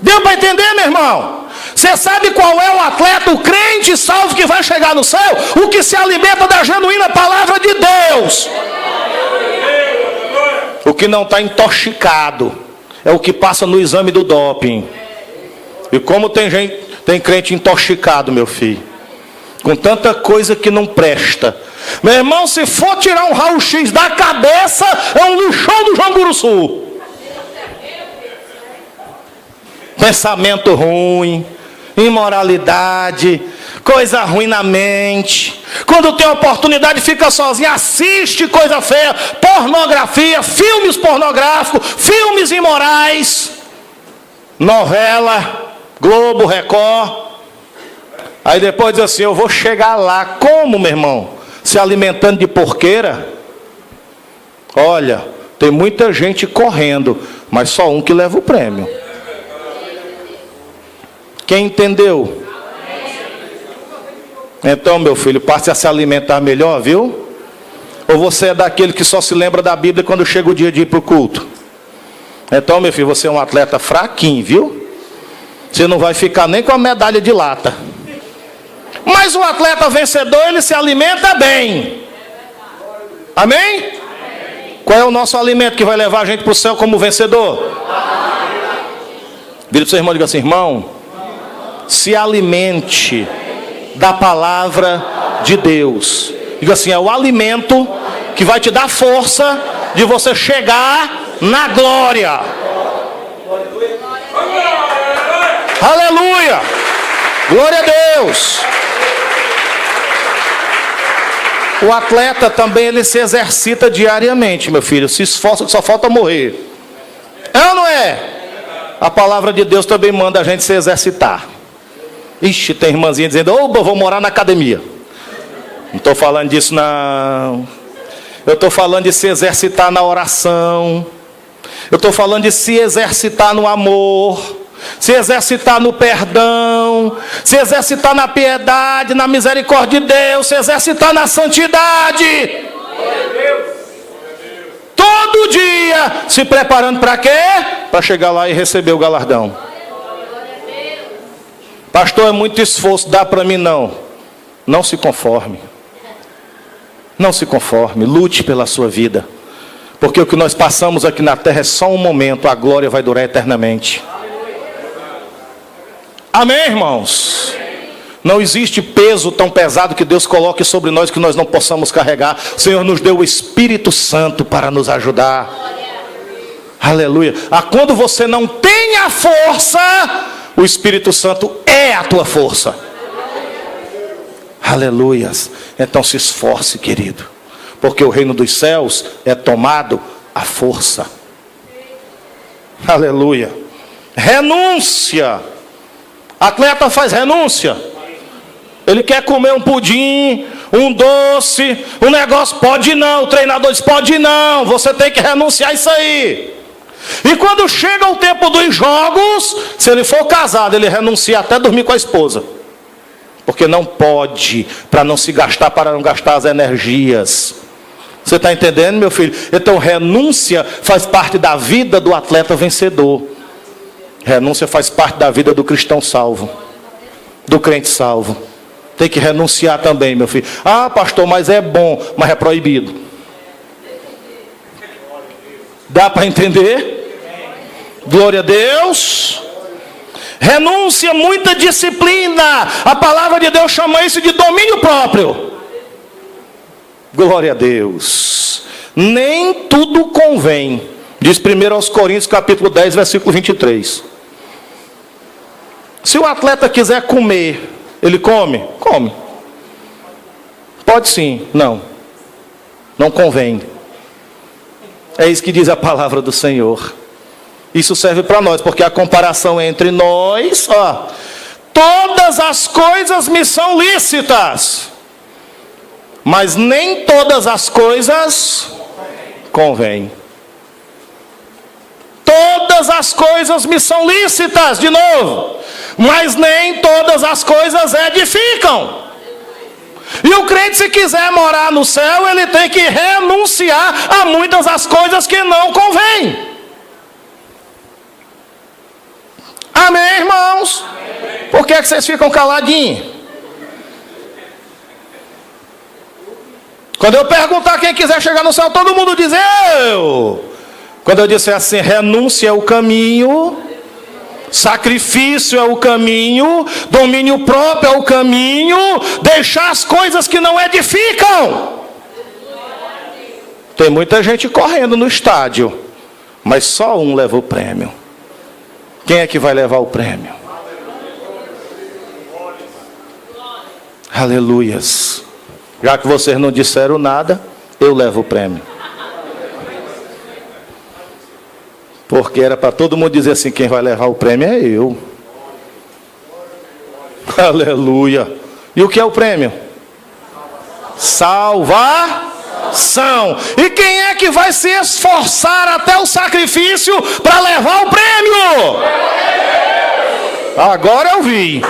Deu para entender, meu irmão? Você sabe qual é o atleta, o crente salvo que vai chegar no céu? O que se alimenta da genuína palavra de Deus. O que não está intoxicado é o que passa no exame do doping. E como tem crente intoxicado, meu filho, com tanta coisa que não presta. Meu irmão, se for tirar um raio-x da cabeça, é um lixão do João Guruçu. Pensamento ruim, imoralidade, coisa ruim na mente. Quando tem oportunidade, fica sozinho, assiste coisa feia, pornografia, filmes pornográficos, filmes imorais, novela, Globo, Record. Aí depois diz assim: eu vou chegar lá. Como, meu irmão? Se alimentando de porqueira? Olha, tem muita gente correndo, mas só um que leva o prêmio. Quem entendeu? Então, meu filho, passe a se alimentar melhor, viu? Ou você é daquele que só se lembra da Bíblia quando chega o dia de ir para o culto? Então, meu filho, você é um atleta fraquinho, viu? Você não vai ficar nem com a medalha de lata. Mas o atleta vencedor, ele se alimenta bem. Amém? Qual é o nosso alimento que vai levar a gente para o céu como vencedor? Vira para o seu irmão e diga assim: irmão, se alimente da palavra de Deus. Diga assim: é o alimento que vai te dar força de você chegar na glória. Aleluia! Glória a Deus! O atleta também, ele se exercita diariamente, meu filho. Se esforça que só falta morrer. É ou não é? A palavra de Deus também manda a gente se exercitar. Ixi, tem irmãzinha dizendo: oba, vou morar na academia. Não estou falando disso, não. Eu estou falando de se exercitar na oração. Eu estou falando de se exercitar no amor, se exercitar no perdão, se exercitar na piedade, na misericórdia de Deus, se exercitar na santidade. Todo dia se preparando para quê? Para chegar lá e receber o galardão. Pastor, é muito esforço, dá para mim não. Não se conforme. Não se conforme, lute pela sua vida. Porque o que nós passamos aqui na terra é só um momento, a glória vai durar eternamente. Amém, irmãos? Não existe peso tão pesado que Deus coloque sobre nós que nós não possamos carregar. O Senhor nos deu o Espírito Santo para nos ajudar. Aleluia. Quando você não tem a força, o Espírito Santo é a tua força. Aleluias. Então se esforce, querido, porque o reino dos céus é tomado à força. Aleluia. Renúncia. Atleta faz renúncia. Ele quer comer um pudim, um doce, um negócio. Pode não. O treinador diz: pode não. Você tem que renunciar isso aí. E quando chega o tempo dos jogos, se ele for casado, ele renuncia até dormir com a esposa. Porque não pode, para não se gastar, para não gastar as energias. Você está entendendo, meu filho? Então, renúncia faz parte da vida do atleta vencedor. Renúncia faz parte da vida do cristão salvo, do crente salvo. Tem que renunciar também, meu filho. Ah, pastor, mas é bom, mas é proibido. Dá para entender? Glória a Deus. Renúncia, muita disciplina. A palavra de Deus chama isso de domínio próprio. Glória a Deus. Nem tudo convém. Diz 1 Coríntios capítulo 10, versículo 23. Se o atleta quiser comer, ele come? Come. Pode sim. Não. Não convém. É isso que diz a palavra do Senhor. Isso serve para nós, porque a comparação entre nós, ó, todas as coisas me são lícitas, mas nem todas as coisas convêm. Todas as coisas me são lícitas, de novo, mas nem todas as coisas edificam. E o crente, se quiser morar no céu, ele tem que renunciar a muitas das coisas que não convêm. Amém, irmãos? Por que vocês ficam caladinhos? Quando eu perguntar quem quiser chegar no céu, todo mundo diz eu. Quando eu disser assim, renúncia é o caminho, sacrifício é o caminho, domínio próprio é o caminho, deixar as coisas que não edificam. Tem muita gente correndo no estádio, mas só um leva o prêmio. Quem é que vai levar o prêmio? Aleluias. Já que vocês não disseram nada, eu levo o prêmio. Porque era para todo mundo dizer assim, quem vai levar o prêmio é eu. Aleluia. E o que é o prêmio? Salvação. E quem é que vai se esforçar até o sacrifício para levar o prêmio? Agora eu vi.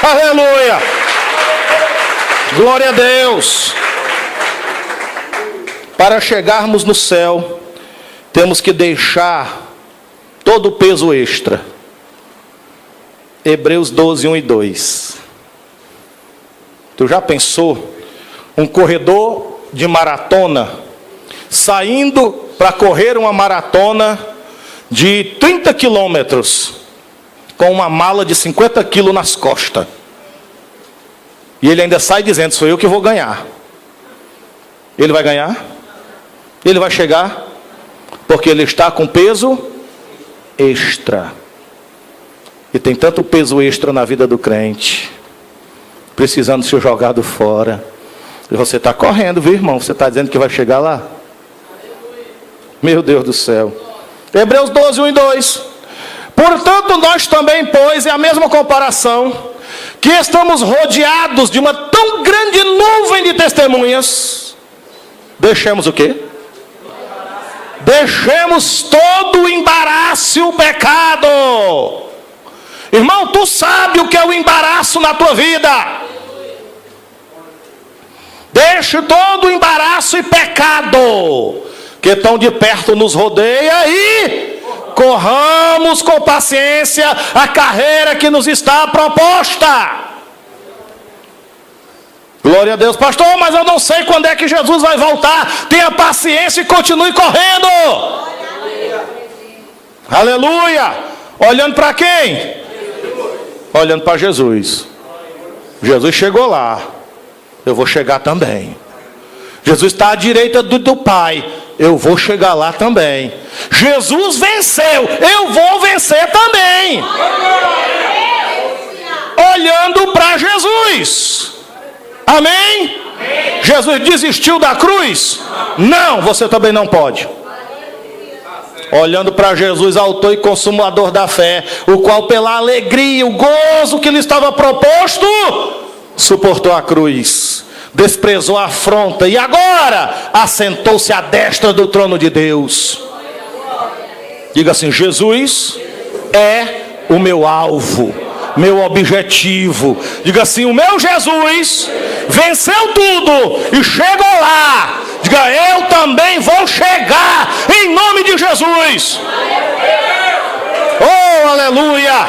Aleluia. Glória a Deus. Para chegarmos no céu, temos que deixar todo o peso extra. Hebreus 12, 1 e 2. Tu já pensou? Um corredor de maratona saindo para correr uma maratona de 30 quilômetros com uma mala de 50 quilos nas costas. E ele ainda sai dizendo, sou eu que vou ganhar. Ele vai ganhar? Ele vai chegar? Porque ele está com peso extra. E tem tanto peso extra na vida do crente, precisando ser jogado fora. E você está correndo, viu, irmão? Você está dizendo que vai chegar lá? Meu Deus do céu. Hebreus 12, 1 e 2. Portanto, nós também, pois, é a mesma comparação, que estamos rodeados de uma tão grande nuvem de testemunhas. Deixemos o quê? Deixemos todo o embaraço e o pecado. Irmão, tu sabe o que é o embaraço na tua vida. Deixe todo o embaraço e pecado que tão de perto nos rodeia e corramos com paciência a carreira que nos está proposta. Glória a Deus, pastor, mas eu não sei quando é que Jesus vai voltar. Tenha paciência e continue correndo. Aleluia. Olhando para quem? Olhando para Jesus. Jesus chegou lá. Eu vou chegar também. Jesus está à direita do Pai. Eu vou chegar lá também. Jesus venceu. Eu vou vencer também. Olhando para Jesus. Amém? Jesus desistiu da cruz? Não, você também não pode. Olhando para Jesus, autor e consumador da fé, o qual pela alegria, o gozo que lhe estava proposto, suportou a cruz, desprezou a afronta e agora assentou-se à destra do trono de Deus. Diga assim: Jesus é o meu alvo. meu objetivo. Diga assim: o meu Jesus venceu tudo e chegou lá. Diga: eu também vou chegar em nome de Jesus. Oh, aleluia!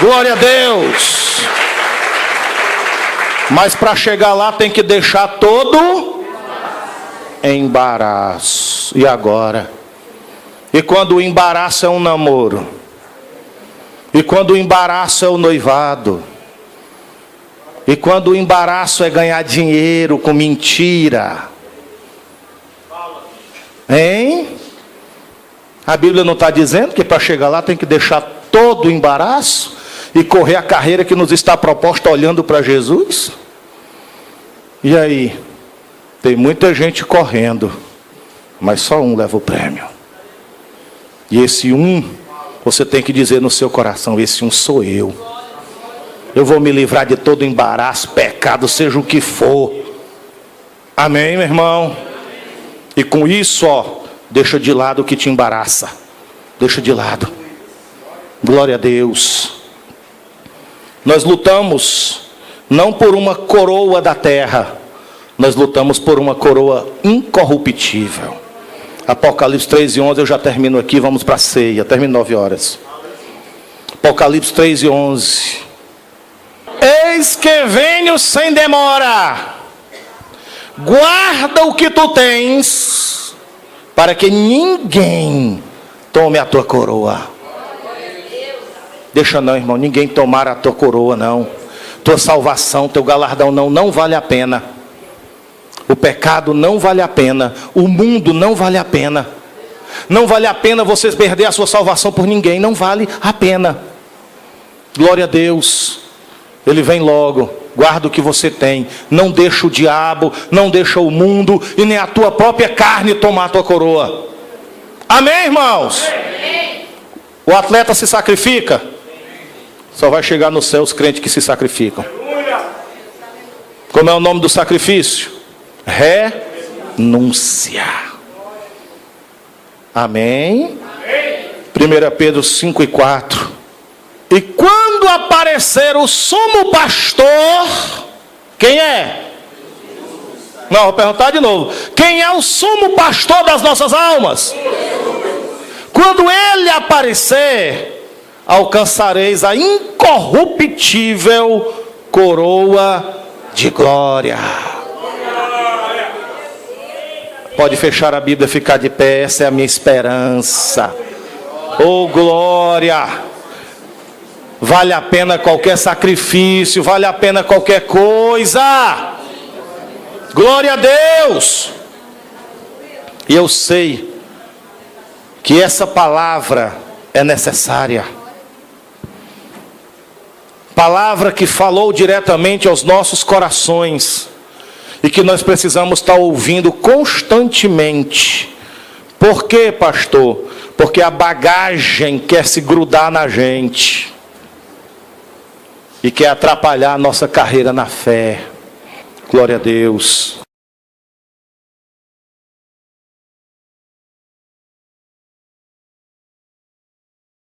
Glória a Deus. Mas para chegar lá tem que deixar todo embaraço. E agora? E quando o embaraço é um namoro? E quando o embaraço é o noivado? E quando o embaraço é ganhar dinheiro com mentira? Hein? A Bíblia não está dizendo que para chegar lá tem que deixar todo o embaraço e correr a carreira que nos está proposta olhando para Jesus? E aí? Tem muita gente correndo, mas só um leva o prêmio. E esse um, você tem que dizer no seu coração: esse um sou eu. Eu vou me livrar de todo embaraço, pecado, seja o que for. Amém, meu irmão? E com isso, deixa de lado o que te embaraça. Deixa de lado. Glória a Deus. Nós lutamos não por uma coroa da terra, nós lutamos por uma coroa incorruptível. Apocalipse 3:11, eu já termino aqui, vamos para a ceia, termino 9 horas. Apocalipse 3:11. Eis que venho sem demora, guarda o que tu tens, para que ninguém tome a tua coroa. Deixa não, irmão, ninguém tomar a tua coroa não. Tua salvação, teu galardão não vale a pena. O pecado não vale a pena. O mundo não vale a pena. Não vale a pena você perder a sua salvação por ninguém. Não vale a pena. Glória a Deus. Ele vem logo. Guarda o que você tem. Não deixa o diabo, não deixa o mundo e nem a tua própria carne tomar a tua coroa. Amém, irmãos? O atleta se sacrifica. Só vai chegar no céu os crentes que se sacrificam. Como é o nome do sacrifício? Renúncia. Amém? 1 Pedro 5:4. E quando aparecer o sumo pastor, quem é? Não, vou perguntar de novo. Quem é o sumo pastor das nossas almas? Quando ele aparecer, alcançareis a incorruptível coroa de glória. Pode fechar a Bíblia, ficar de pé. Essa é a minha esperança. Oh, glória! Vale a pena qualquer sacrifício, vale a pena qualquer coisa. Glória a Deus! E eu sei que essa palavra é necessária. Palavra que falou diretamente aos nossos corações e que nós precisamos estar ouvindo constantemente. Por quê, pastor? Porque a bagagem quer se grudar na gente e quer atrapalhar a nossa carreira na fé. Glória a Deus.